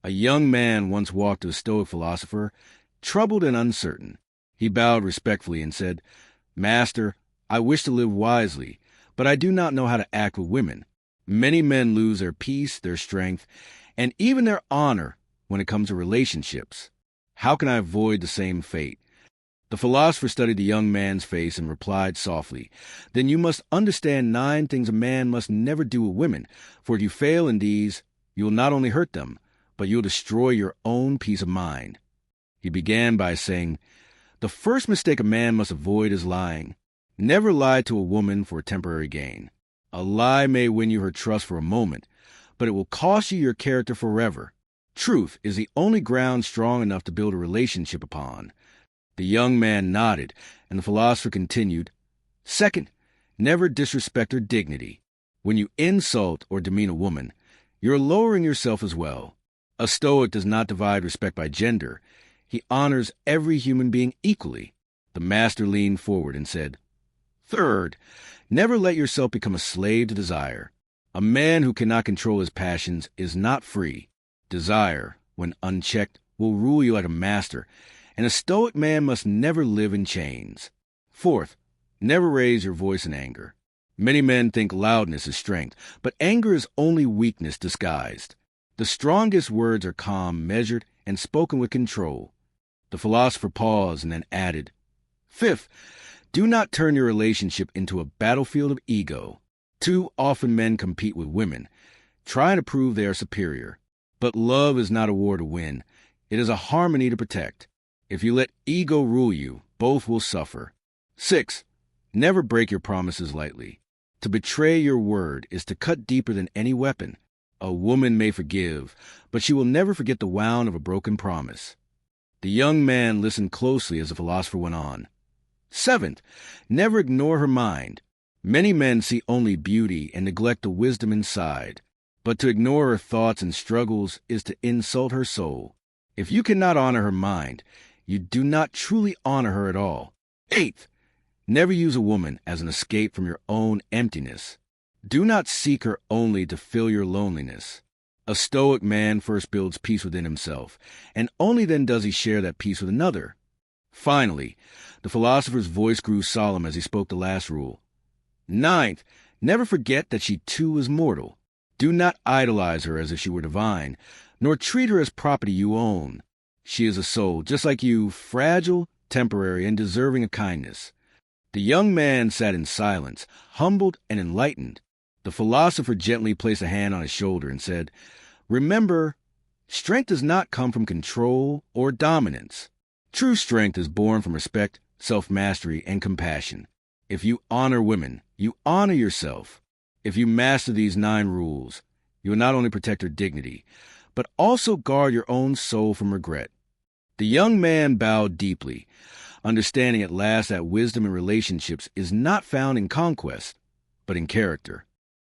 A young man once walked to a Stoic philosopher, troubled and uncertain. He bowed respectfully and said, "Master, I wish to live wisely, but I do not know how to act with women. Many men lose their peace, their strength, and even their honor when it comes to relationships. How can I avoid the same fate?" The philosopher studied the young man's face and replied softly, "Then you must understand 9 things a man must never do with women, for if you fail in these, you will not only hurt them, but you will destroy your own peace of mind." He began by saying, "The first mistake a man must avoid is lying. Never lie to a woman for temporary gain. A lie may win you her trust for a moment, but it will cost you your character forever. Truth is the only ground strong enough to build a relationship upon." The young man nodded, and the philosopher continued, "Second, never disrespect her dignity. When you insult or demean a woman, you're lowering yourself as well. A Stoic does not divide respect by gender. He honors every human being equally." The master leaned forward and said, "Third, never let yourself become a slave to desire. A man who cannot control his passions is not free. Desire, when unchecked, will rule you like a master, and a Stoic man must never live in chains. Fourth, never raise your voice in anger. Many men think loudness is strength, but anger is only weakness disguised. The strongest words are calm, measured, and spoken with control." The philosopher paused and then added, "Fifth, do not turn your relationship into a battlefield of ego. Too often men compete with women, trying to prove they are superior. But love is not a war to win. It is a harmony to protect. If you let ego rule you, both will suffer. Six, never break your promises lightly. To betray your word is to cut deeper than any weapon. A woman may forgive, but she will never forget the wound of a broken promise." The young man listened closely as the philosopher went on. Seventh, never ignore her mind. Many men see only beauty and neglect the wisdom inside. But to ignore her thoughts and struggles is to insult her soul. If you cannot honor her mind, you do not truly honor her at all. Eighth, never use a woman as an escape from your own emptiness. Do not seek her only to fill your loneliness. A Stoic man first builds peace within himself, and only then does he share that peace with another. Finally, the philosopher's voice grew solemn as he spoke the last rule. Ninth, never forget that she too is mortal. Do not idolize her as if she were divine, nor treat her as property you own. She is a soul, just like you, fragile, temporary, and deserving of kindness. The young man sat in silence, humbled and enlightened. The philosopher gently placed a hand on his shoulder and said, "Remember, strength does not come from control or dominance. True strength is born from respect, self-mastery, and compassion. If you honor women, you honor yourself. If you master these 9 rules, you will not only protect her dignity, but also guard your own soul from regret." The young man bowed deeply, understanding at last that wisdom in relationships is not found in conquest, but in character.